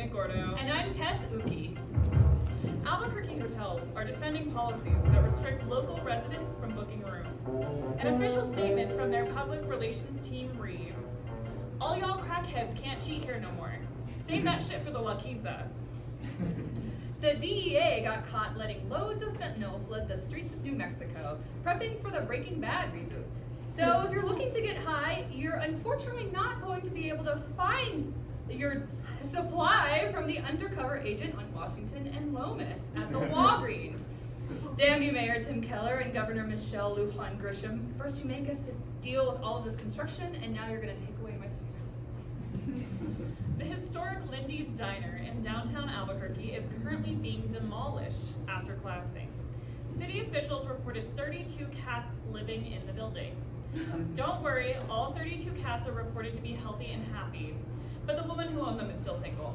Nick Gordo. And I'm Tess Uki. Albuquerque hotels are defending policies that restrict local residents from booking rooms. An official statement from their public relations team reads, "All y'all crackheads can't cheat here no more. Save that shit for the La Quinta." The DEA got caught letting loads of fentanyl flood the streets of New Mexico, prepping for the Breaking Bad reboot. So if you're looking to get high, you're unfortunately not going to be able to find your supply from the undercover agent on Washington and Lomas at the Walgreens. Damn you, Mayor Tim Keller and Governor Michelle Lujan Grisham. First you make us deal with all of this construction, and now you're gonna take away my fix. The historic Lindy's Diner in downtown Albuquerque is currently being demolished after collapsing. City officials reported 32 cats living in the building. Don't worry, all 32 cats are reported to be healthy and happy, but the woman who owned them is still single.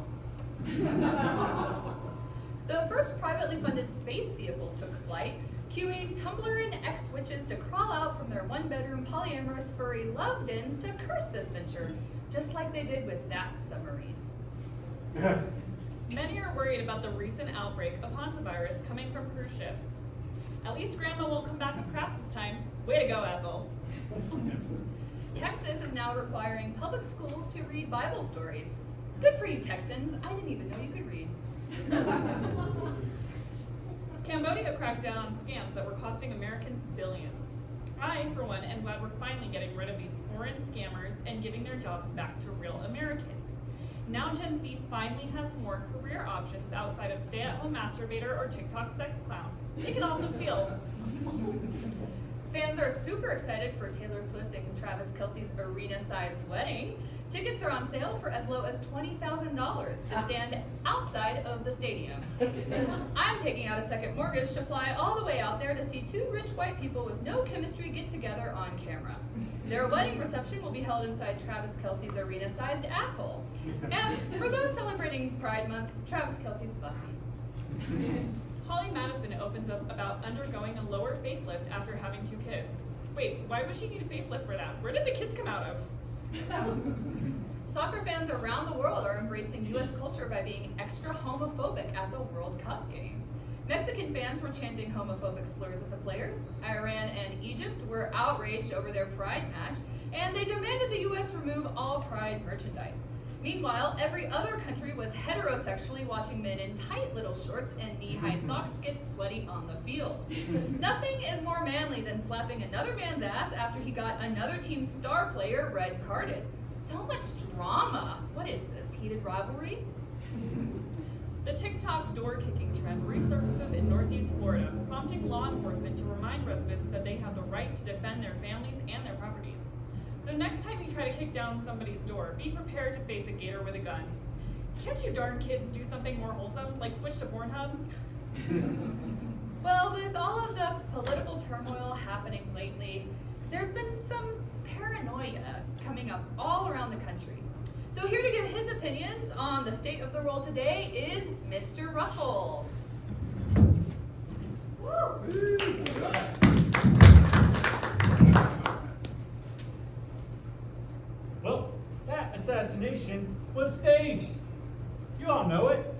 The first privately funded space vehicle took flight, cueing Tumblr and X-Witches to crawl out from their one-bedroom polyamorous furry love dens to curse this venture, just like they did with that submarine. Many are worried about the recent outbreak of hantavirus coming from cruise ships. At least Grandma won't come back with crafts this time. Way to go, Ethel. Texas is now requiring public schools to read Bible stories. Good for you, Texans. I didn't even know you could read. Cambodia cracked down on scams that were costing Americans billions. I, for one, am glad we're finally getting rid of these foreign scammers and giving their jobs back to real Americans. Now Gen Z finally has more career options outside of stay-at-home masturbator or TikTok sex clown. They can also steal. Fans are super excited for Taylor Swift and Travis Kelce's arena-sized wedding. Tickets are on sale for as low as $20,000 to stand outside of the stadium. I'm taking out a second mortgage to fly all the way out there to see two rich white people with no chemistry get together on camera. Their wedding reception will be held inside Travis Kelce's arena-sized asshole. And for those celebrating Pride Month, Travis Kelce's bussy. Holly Madison opens up about undergoing a lower facelift after having 2 kids. Wait, why would she need a facelift for that? Where did the kids come out of? Soccer fans around the world are embracing U.S. culture by being extra homophobic at the World Cup games. Mexican fans were chanting homophobic slurs at the players. Iran and Egypt were outraged over their Pride match, and they demanded the U.S. remove all Pride merchandise. Meanwhile, every other country was heterosexually watching men in tight little shorts and knee-high socks get sweaty on the field. Nothing is more manly than slapping another man's ass after he got another team's star player red-carded. So much drama. What is this, heated rivalry? The TikTok door-kicking trend resurfaces in Northeast Florida, prompting law enforcement to remind residents that they have the right to defend their families and their properties. So next time you try to kick down somebody's door, be prepared to face a gator with a gun. Can't you darn kids do something more wholesome, like switch to Pornhub? Well, with all of the political turmoil happening lately, there's been some paranoia coming up all around the country. So here to give his opinions on the state of the world today is Mr. Ruffles. Woo! Well, that assassination was staged. You all know it.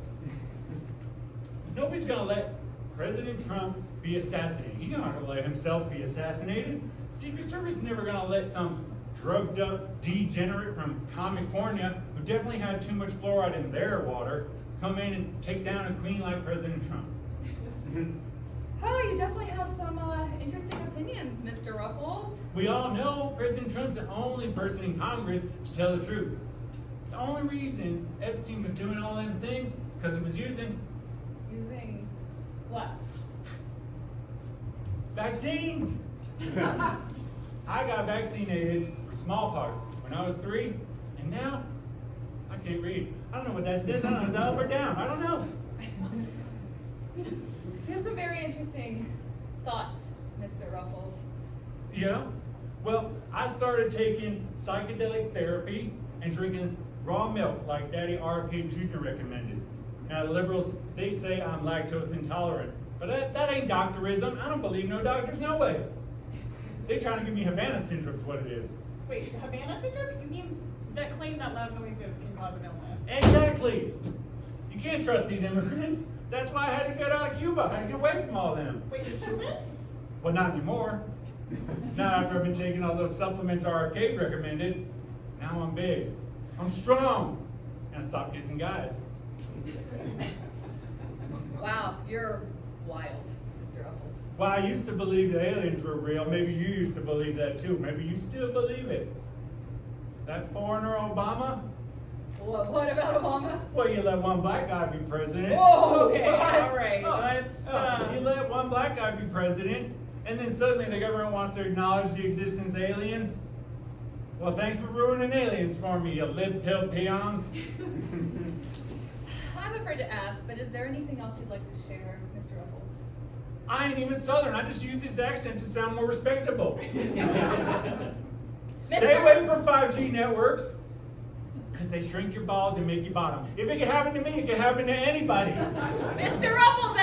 Nobody's gonna let President Trump be assassinated. He's not gonna let himself be assassinated. Secret Service is never gonna let some drugged up degenerate from California who definitely had too much fluoride in their water come in and take down a queen like President Trump. Oh, you definitely have some interesting opinions, Mr. Ruffles. We all know President Trump's the only person in Congress to tell the truth. The only reason Epstein was doing all them things because he was using Using what? vaccines. I got vaccinated for smallpox when I was 3, and now I can't read. I don't know what that says. I don't know, is that up or down? I don't know. You have some very interesting thoughts, Mr. Ruffles. Yeah? Well, I started taking psychedelic therapy and drinking raw milk like Daddy RFK Jr. recommended. Now the liberals, they say I'm lactose intolerant, but that ain't doctorism. I don't believe no doctors, no way. They trying to give me Havana syndrome's what it is. Wait, Havana syndrome? You mean that claim that loud noises can cause an illness? Exactly. You can't trust these immigrants. That's why I had to get out of Cuba. I had to get away from all of them. Wait, you're Cuban? Well, not anymore. Not after I've been taking all those supplements RFK recommended. Now I'm big. I'm strong. And I stopped kissing guys. Wow, you're wild, Mr. Ruffles. Well, I used to believe that aliens were real. Maybe you used to believe that too. Maybe you still believe it. That foreigner Obama? What about Obama? Well, you let one black guy be president. Whoa, Okay, Russ. all right. You let one black guy be president, and then suddenly the government wants to acknowledge the existence of aliens? Well, thanks for ruining aliens for me, you lip-pill peons. I'm afraid to ask, but is there anything else you'd like to share, Mr. Ruffles? I ain't even Southern. I just use this accent to sound more respectable. Stay away from 5G networks, because they shrink your balls and make you bottom. If it can happen to me, it can happen to anybody. Mr. Ruffles,